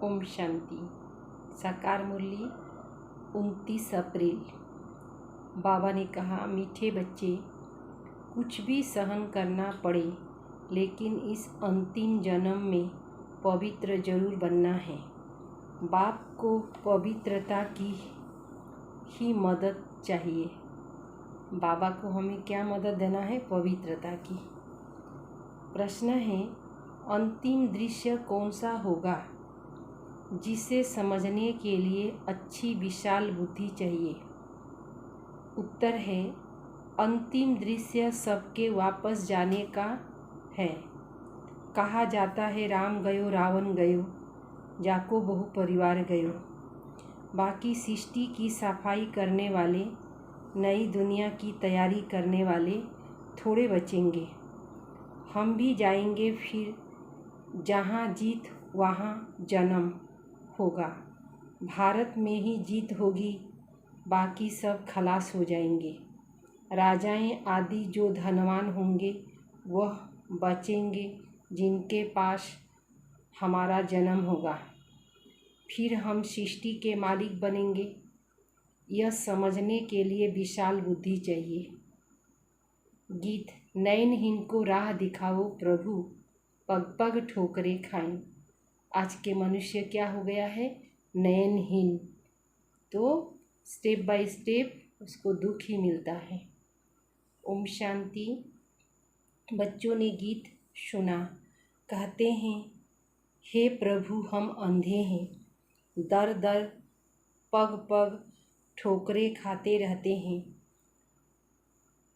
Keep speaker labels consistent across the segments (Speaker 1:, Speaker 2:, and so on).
Speaker 1: ओम शांति। साकार मुरली 29 अप्रैल। बाबा ने कहा, मीठे बच्चे, कुछ भी सहन करना पड़े लेकिन इस अंतिम जन्म में पवित्र जरूर बनना है। बाप को पवित्रता की ही मदद चाहिए। बाबा को हमें क्या मदद देना है? पवित्रता की। प्रश्न है, अंतिम दृश्य कौन सा होगा जिसे समझने के लिए अच्छी विशाल बुद्धि चाहिए? उत्तर है, अंतिम दृश्य सबके वापस जाने का है। कहा जाता है, राम गयो रावण गयो, जाको बहु परिवार गयो। बाकी सृष्टि की सफाई करने वाले, नई दुनिया की तैयारी करने वाले थोड़े बचेंगे। हम भी जाएंगे, फिर जहाँ जीत वहाँ जन्म होगा। भारत में ही जीत होगी, बाकी सब खलास हो जाएंगे। राजाएं आदि जो धनवान होंगे वह बचेंगे, जिनके पास हमारा जन्म होगा। फिर हम सृष्टि के मालिक बनेंगे। यह समझने के लिए विशाल बुद्धि चाहिए। गीत। नयनहीन को राह दिखाओ प्रभु, पग पग ठोकरे खाएं। आज के मनुष्य क्या हो गया है? नयनहीन। तो स्टेप बाय स्टेप उसको दुख ही मिलता है। ओम शांति। बच्चों ने गीत सुना। कहते हैं, हे प्रभु, हम अंधे हैं, दर दर पग पग ठोकरे खाते रहते हैं।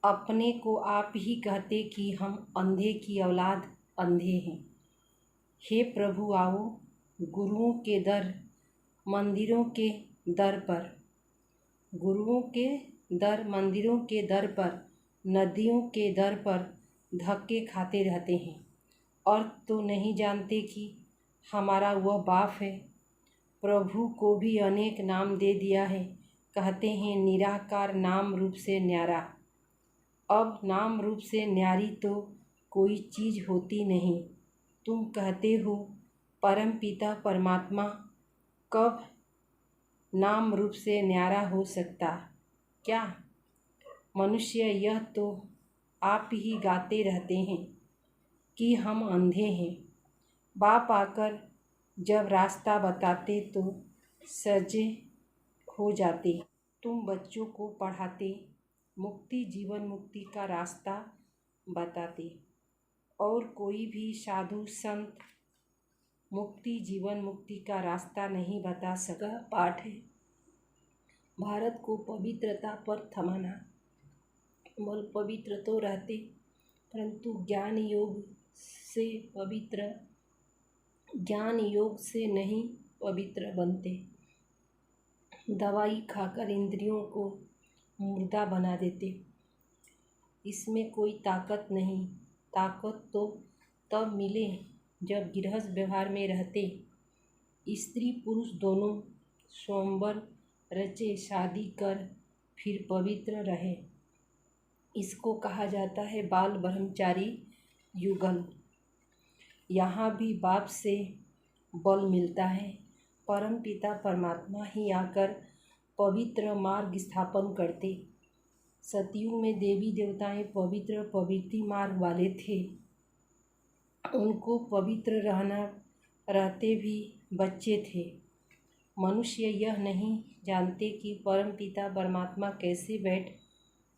Speaker 1: अपने को आप ही कहते कि हम अंधे की औलाद अंधे हैं। हे प्रभु, आओ गुरुओं के दर, मंदिरों के दर पर, गुरुओं के दर, मंदिरों के दर पर, नदियों के दर पर धक्के खाते रहते हैं और तो नहीं जानते कि हमारा वह बाप है। प्रभु को भी अनेक नाम दे दिया है। कहते हैं, निराकार नाम रूप से न्यारा। अब नाम रूप से न्यारी तो कोई चीज़ होती नहीं। तुम कहते हो परम पिता परमात्मा, कब नाम रूप से न्यारा हो सकता क्या? मनुष्य, यह तो आप ही गाते रहते हैं कि हम अंधे हैं। बाप आकर जब रास्ता बताते तो सजे हो जाते। तुम बच्चों को पढ़ाते, मुक्ति जीवन मुक्ति का रास्ता बताते। और कोई भी साधु संत मुक्ति जीवन मुक्ति का रास्ता नहीं बता सका। पाठ है, भारत को पवित्रता पर थमाना। बल पवित्र तो रहते, परंतु ज्ञान योग से नहीं पवित्र बनते। दवाई खाकर इंद्रियों को मुर्दा बना देते। इसमें कोई ताकत नहीं। ताकत तो तब मिले जब गृहस्थ व्यवहार में रहते, स्त्री पुरुष दोनों स्वयंवर रचे, शादी कर फिर पवित्र रहे। इसको कहा जाता है बाल ब्रह्मचारी युगल। यहाँ भी बाप से बल मिलता है। परम पिता परमात्मा ही आकर पवित्र मार्ग स्थापन करते। सतयुग में देवी देवताएं पवित्र प्रवृत्ति मार्ग वाले थे। उनको पवित्र रहते भी बच्चे थे। मनुष्य यह नहीं जानते कि परम पिता परमात्मा कैसे बैठ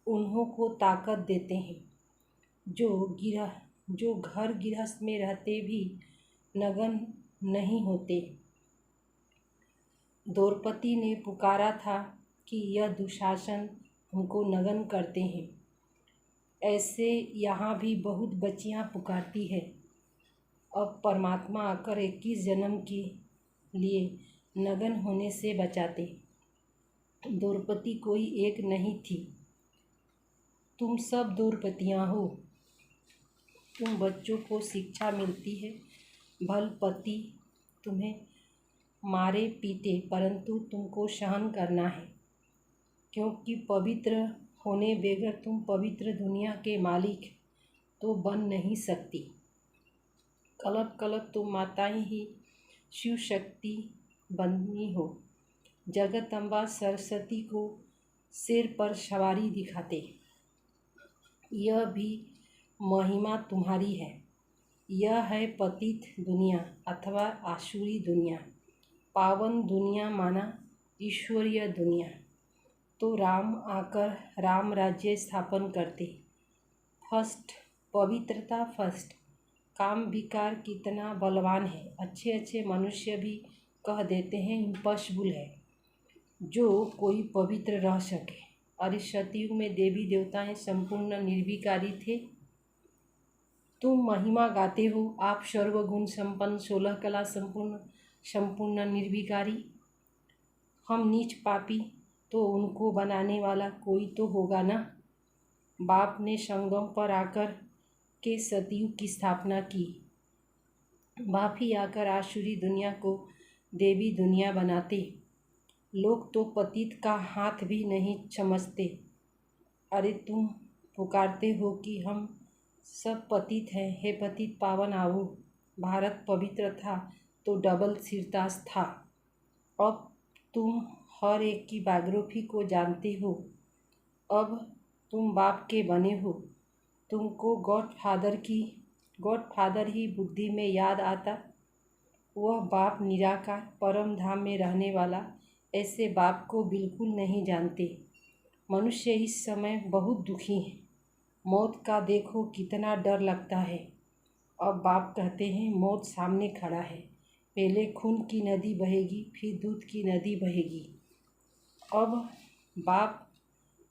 Speaker 1: उन्हों को ताकत देते हैं, जो घर गृहस्थ में रहते भी नगन नहीं होते। द्रौपदी ने पुकारा था कि यह दुशासन हमको नगन करते हैं। ऐसे यहाँ भी बहुत बच्चियाँ पुकारती है। अब परमात्मा आकर 21 जन्म के लिए नगन होने से बचाते। द्रौपदी कोई एक नहीं थी। तुम सब द्रौपदियाँ हो। तुम बच्चों को शिक्षा मिलती है। भल पति तुम्हें मारे पीटे, परंतु तुमको सहन करना है, क्योंकि पवित्र होने बगैर तुम पवित्र दुनिया के मालिक तो बन नहीं सकती। कलप कलप तुम माताएं ही शिव शक्ति बनी हो। जगदम्बा सरस्वती को सिर पर सवारी दिखाते। यह भी महिमा तुम्हारी है। यह है पतित दुनिया अथवा आसुरी दुनिया। पावन दुनिया माना ईश्वरीय दुनिया। तो राम आकर राम राज्य स्थापन करते। फर्स्ट पवित्रता फर्स्ट। काम विकार कितना बलवान है। अच्छे अच्छे मनुष्य भी कह देते हैं इम्पॉसिबल है जो कोई पवित्र रह सके। अरे सतयुग में देवी देवताएं संपूर्ण निर्विकारी थे। तुम महिमा गाते हो आप सर्वगुण संपन्न 16 कला संपूर्ण निर्विकारी। हम नीच पापी तो उनको बनाने वाला कोई तो होगा ना। बाप ने संगम पर आकर के सतयुग की स्थापना की। बाप ही आकर आसुरी दुनिया को देवी दुनिया बनाते। लोग तो पतित का हाथ भी नहीं समझते। अरे तुम पुकारते हो कि हम सब पतित हैं। हे पतित पावन आओ। भारत पवित्र था तो डबल सिरताज था। अब तुम हर एक की बायोग्राफी को जानते हो। अब तुम बाप के बने हो। तुमको गॉडफादर ही बुद्धि में याद आता। वह बाप निराकार परम धाम में रहने वाला। ऐसे बाप को बिल्कुल नहीं जानते। मनुष्य इस समय बहुत दुखी है। मौत का देखो कितना डर लगता है। अब बाप कहते हैं मौत सामने खड़ा है। पहले खून की नदी बहेगी फिर दूध की नदी बहेगी। अब बाप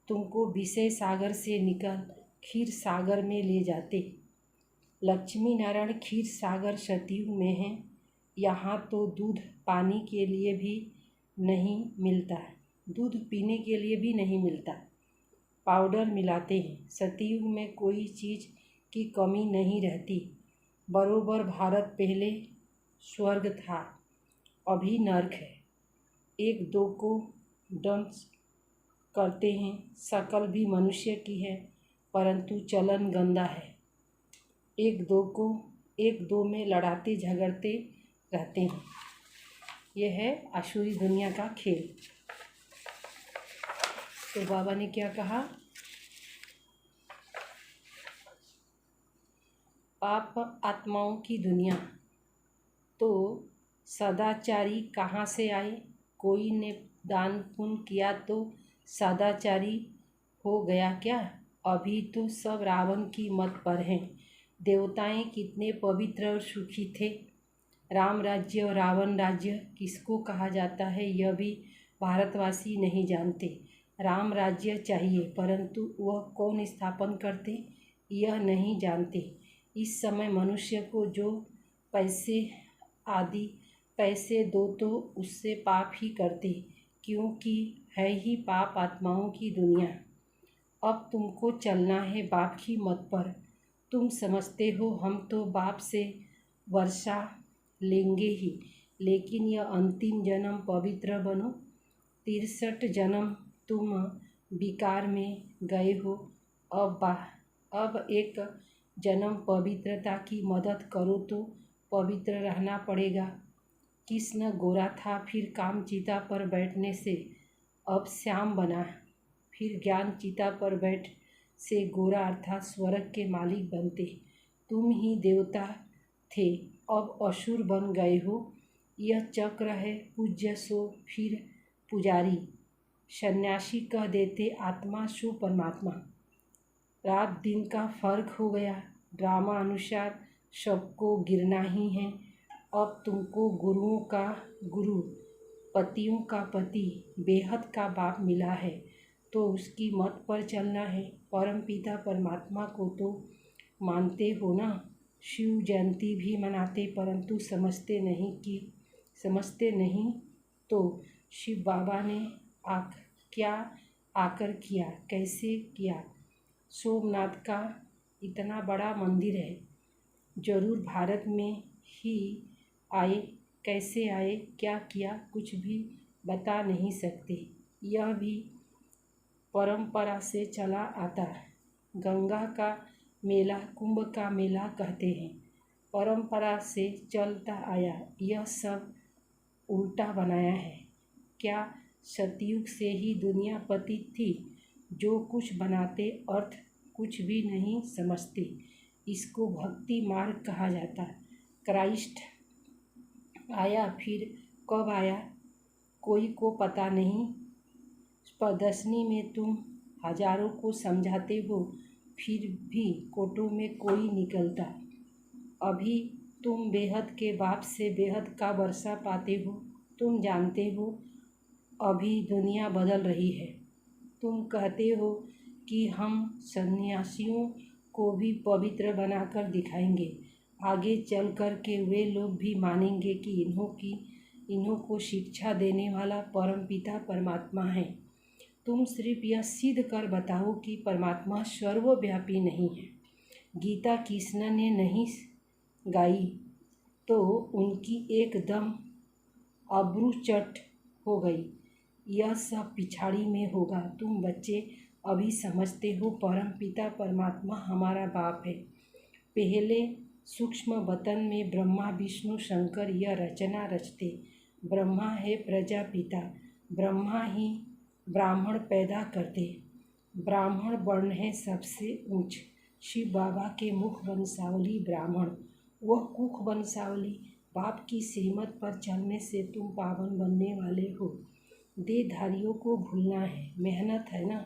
Speaker 1: तुमको विषय सागर से निकल क्षीर सागर में ले जाते। लक्ष्मी नारायण क्षीर सागर सतयुग में है। यहाँ तो दूध पानी के लिए भी नहीं मिलता। दूध पीने के लिए भी नहीं मिलता। पाउडर मिलाते हैं। सतयुग में कोई चीज़ की कमी नहीं रहती। बरोबर भारत पहले स्वर्ग था अभी नर्क है। एक दो को दंश करते हैं। शकल भी मनुष्य की है परंतु चलन गंदा है। एक दो में लड़ाते झगड़ते रहते हैं। यह है आसुरी दुनिया का खेल। तो बाबा ने क्या कहा, पाप आत्माओं की दुनिया। तो सदाचारी कहाँ से आए। कोई ने दान पुण्य किया तो सदाचारी हो गया क्या। अभी तो सब रावण की मत पर हैं। देवताएं कितने पवित्र और सुखी थे। राम राज्य और रावण राज्य किसको कहा जाता है यह भी भारतवासी नहीं जानते। राम राज्य चाहिए परंतु वह कौन स्थापन करते यह नहीं जानते। इस समय मनुष्य को जो पैसे दो तो उससे पाप ही करते क्योंकि है ही पाप आत्माओं की दुनिया। अब तुमको चलना है बाप की मत पर। तुम समझते हो हम तो बाप से वर्षा लेंगे ही। लेकिन यह अंतिम जन्म पवित्र बनो। 63 जन्म तुम विकार में गए हो। अब एक जन्म पवित्रता की मदद करो तो पवित्र रहना पड़ेगा। कृष्ण गोरा था फिर काम चिता पर बैठने से अब श्याम बना। फिर ज्ञान चिता पर बैठ से गोरा अर्थात स्वर्ग के मालिक बनते। तुम ही देवता थे अब असुर बन गए हो। यह चक्र है पूज्य सो फिर पुजारी। सन्यासी कह देते आत्मा सो परमात्मा। रात दिन का फर्क हो गया। ड्रामा अनुसार सबको गिरना ही है। अब तुमको गुरुओं का गुरु पतियों का पति बेहद का बाप मिला है तो उसकी मत पर चलना है। परमपिता परमात्मा को तो मानते हो ना। शिव जयंती भी मनाते परंतु समझते नहीं तो शिव बाबा ने क्या आकर किया कैसे किया। सोमनाथ का इतना बड़ा मंदिर है जरूर भारत में ही आए। कैसे आए क्या किया कुछ भी बता नहीं सकते। यह भी परंपरा से चला आता है। गंगा का मेला कुंभ का मेला कहते हैं। परंपरा से चलता आया, यह सब उल्टा बनाया है। क्या सतयुग से ही दुनिया पतित थी? जो कुछ बनाते अर्थ कुछ भी नहीं समझते। इसको भक्ति मार्ग कहा जाता। क्राइस्ट आया, फिर कब आया कोई को पता नहीं। प्रदर्शनी में तुम हजारों को समझाते हो, फिर भी कोटों में कोई निकलता। अभी तुम बेहद के बाप से बेहद का वर्षा पाते हो। तुम जानते हो अभी दुनिया बदल रही है। तुम कहते हो कि हम सन्यासियों को भी पवित्र बनाकर दिखाएंगे। आगे चल कर के वे लोग भी मानेंगे कि इन्हों को शिक्षा देने वाला परमपिता परमात्मा है। तुम सिर्फ यह सिद्ध कर बताओ कि परमात्मा सर्वव्यापी नहीं है। गीता कृष्ण ने नहीं गाई तो उनकी एकदम अब्रूचट हो गई। यह सब पिछाड़ी में होगा। तुम बच्चे अभी समझते हो परमपिता परमात्मा हमारा बाप है। पहले सूक्ष्म वतन में ब्रह्मा विष्णु शंकर यह रचना रचते। ब्रह्मा है प्रजापिता, ब्रह्मा ही ब्राह्मण पैदा करते। ब्राह्मण वर्ण है सबसे ऊंच। शिव बाबा के मुख वंशावली ब्राह्मण, वह कुख वंशावली। बाप की श्रीमत पर चलने से तुम पावन बनने वाले हो। देहधारियों को भूलना है, मेहनत है ना।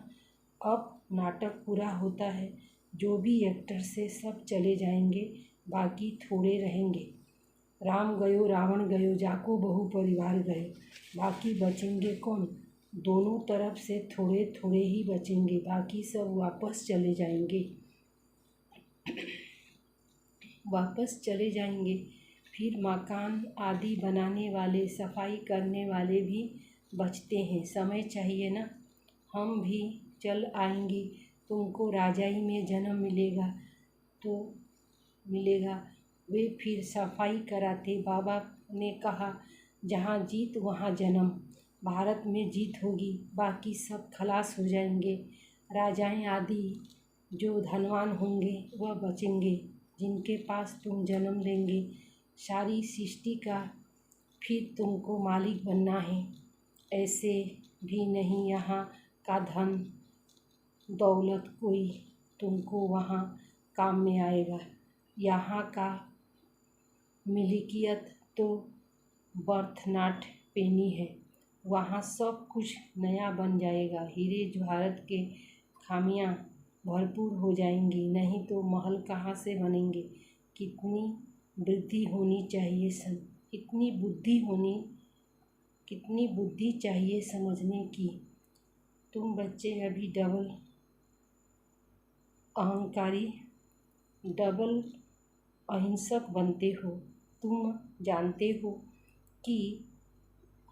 Speaker 1: अब नाटक पूरा होता है। जो भी एक्टर से सब चले जाएंगे, बाकी थोड़े रहेंगे। राम गयो रावण गयो, जाको बहु परिवार गयो, बाकी बचेंगे कौन? दोनों तरफ से थोड़े थोड़े ही बचेंगे, बाकी सब वापस चले जाएंगे। वापस चले जाएंगे। फिर मकान आदि बनाने वाले, सफाई करने वाले भी बचते हैं। समय चाहिए ना। हम भी चल आएंगे। तुमको राजाई में जन्म मिलेगा तो मिलेगा। वे फिर सफाई कराते। बाबा ने कहा जहाँ जीत वहाँ जन्म। भारत में जीत होगी, बाकी सब खलास हो जाएंगे। राजाएं आदि जो धनवान होंगे वह बचेंगे, जिनके पास तुम जन्म लेंगे। सारी सृष्टि का फिर तुमको मालिक बनना है। ऐसे भी नहीं यहाँ का धन दौलत कोई तुमको वहाँ काम में आएगा। यहाँ का मिल्कियत तो बर्थ नॉट पेनी है। वहाँ सब कुछ नया बन जाएगा। हीरे जवाहरात के खामियाँ भरपूर हो जाएंगी, नहीं तो महल कहाँ से बनेंगे। कितनी वृद्धि होनी चाहिए कितनी बुद्धि चाहिए समझने की। तुम बच्चे अभी डबल अहंकारी, डबल अहिंसक बनते हो। तुम जानते हो कि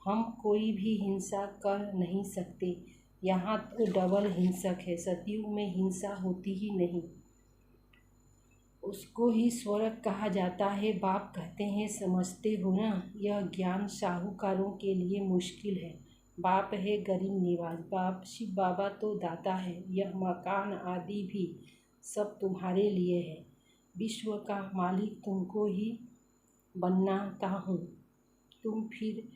Speaker 1: हम कोई भी हिंसा कर नहीं सकते। यहाँ तो डबल हिंसक है। सतयुग में हिंसा होती ही नहीं, उसको ही स्वर्ग कहा जाता है। बाप कहते हैं समझते हो ना। यह ज्ञान साहूकारों के लिए मुश्किल है। बाप है गरीब निवाज। बाप शिव बाबा तो दाता है। यह मकान आदि भी सब तुम्हारे लिए है। विश्व का मालिक तुमको ही बनना हूँ। तुम फिर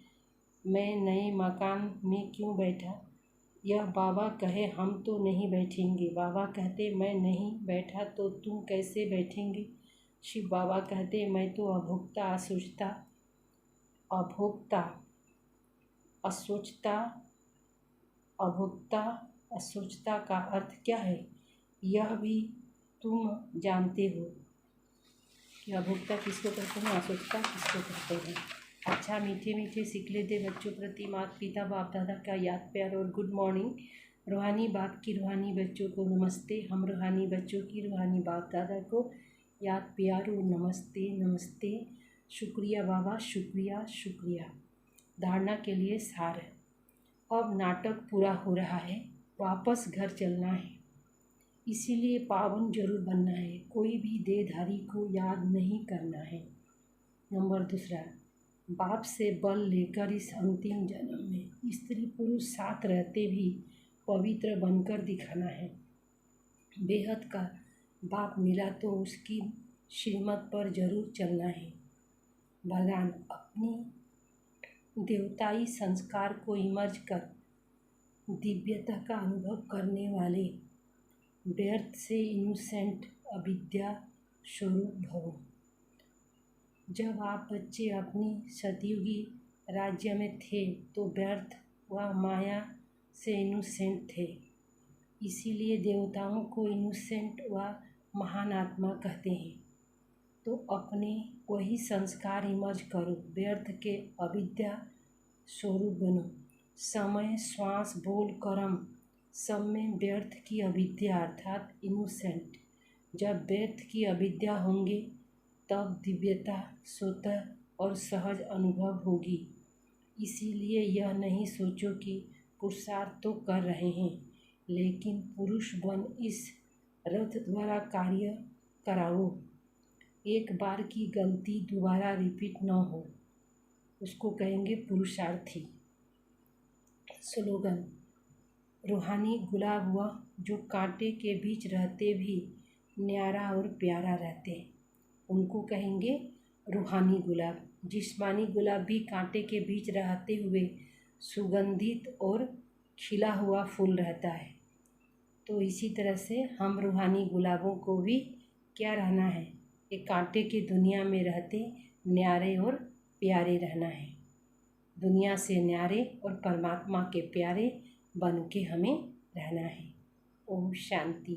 Speaker 1: मैं नए मकान में क्यों बैठा? यह बाबा कहे हम तो नहीं बैठेंगे। बाबा कहते मैं नहीं बैठा तो तुम कैसे बैठेंगे? शिव बाबा कहते मैं तो अभोक्ता असोचता का अर्थ क्या है? यह भी तुम जानते हो कि अभोक्ता किसको कहते हैं, असोचता किसको कहते हैं। अच्छा, मीठे मीठे सिकले दे बच्चों प्रति माता पिता बाप दादा का याद प्यार और गुड मॉर्निंग। रूहानी बाप की रूहानी बच्चों को नमस्ते। हम रूहानी बच्चों की रूहानी बाप दादा को याद प्यार और नमस्ते नमस्ते। शुक्रिया बाबा, शुक्रिया शुक्रिया। धारणा के लिए सार है। अब नाटक पूरा हो रहा है, वापस घर चलना है। इसीलिए पावन जरूर बनना है। कोई भी देहधारी को याद नहीं करना है। नंबर दूसरा, बाप से बल लेकर इस अंतिम जन्म में स्त्री पुरुष साथ रहते भी पवित्र बनकर दिखाना है। बेहद का बाप मिला तो उसकी श्रीमत पर जरूर चलना है। वरदान, अपनी देवताई संस्कार को इमर्ज कर दिव्यता का अनुभव करने वाले व्यर्थ से इनोसेंट अविद्या स्वरूप भव। जब आप बच्चे अपनी सतयुगी राज्य में थे तो व्यर्थ व माया से इनोसेंट थे, इसीलिए देवताओं को इनोसेंट व महान आत्मा कहते हैं। तो अपने वही संस्कार इमर्ज करो, व्यर्थ के अविद्या स्वरूप बनो। समय, श्वास, बोल, कर्म सब में व्यर्थ की अविद्या अर्थात इनोसेंट। जब व्यर्थ की अविद्या होंगे तब दिव्यता स्वतः और सहज अनुभव होगी। इसीलिए यह नहीं सोचो कि पुरुषार्थ तो कर रहे हैं, लेकिन पुरुष बन इस रथ द्वारा कार्य कराओ। एक बार की गलती दोबारा रिपीट न हो, उसको कहेंगे पुरुषार्थी। स्लोगन, रूहानी गुलाब वह जो कांटे के बीच रहते भी न्यारा और प्यारा रहते, उनको कहेंगे रूहानी गुलाब। जिस्मानी गुलाब भी कांटे के बीच रहते हुए सुगंधित और खिला हुआ फूल रहता है। तो इसी तरह से हम रूहानी गुलाबों को भी क्या रहना है, एक कांटे की दुनिया में रहते न्यारे और प्यारे रहना है। दुनिया से न्यारे और परमात्मा के प्यारे बन के हमें रहना है। ओम शांति।